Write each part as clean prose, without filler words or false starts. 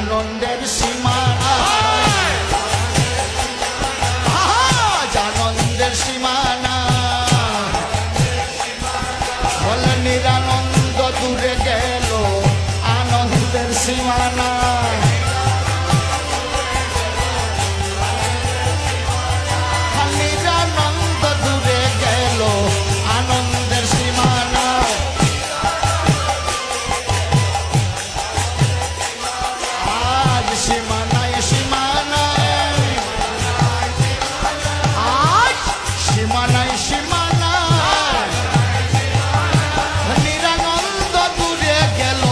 আনন্দের সীমানা আনন্দের সীমানা বলে নিরানন্দ দূরে গেল আনন্দের সীমানা নিরানন্দ দূরে গেল আনন্দের সীমানা আজ সীমানায় সীমানায় আজ সীমানায় সীমানায় নিরানন্দ দূরে গেল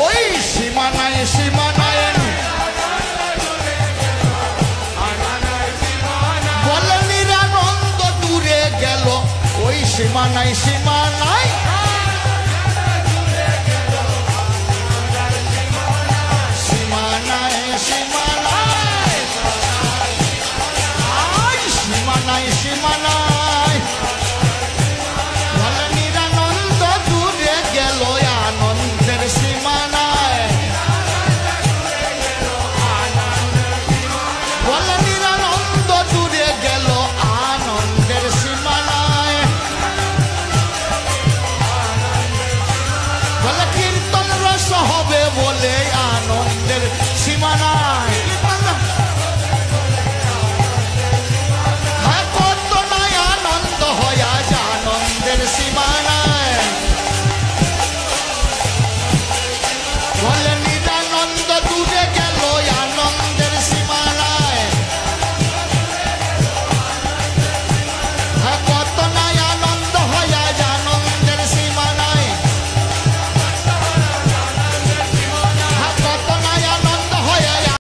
ওই সীমানায় সীমানায় বলে নিরানন্দ দূরে গেল ওই সীমানায় সীমানায় সীমানায় সীমানায় আজ সীমানায় সীমানায়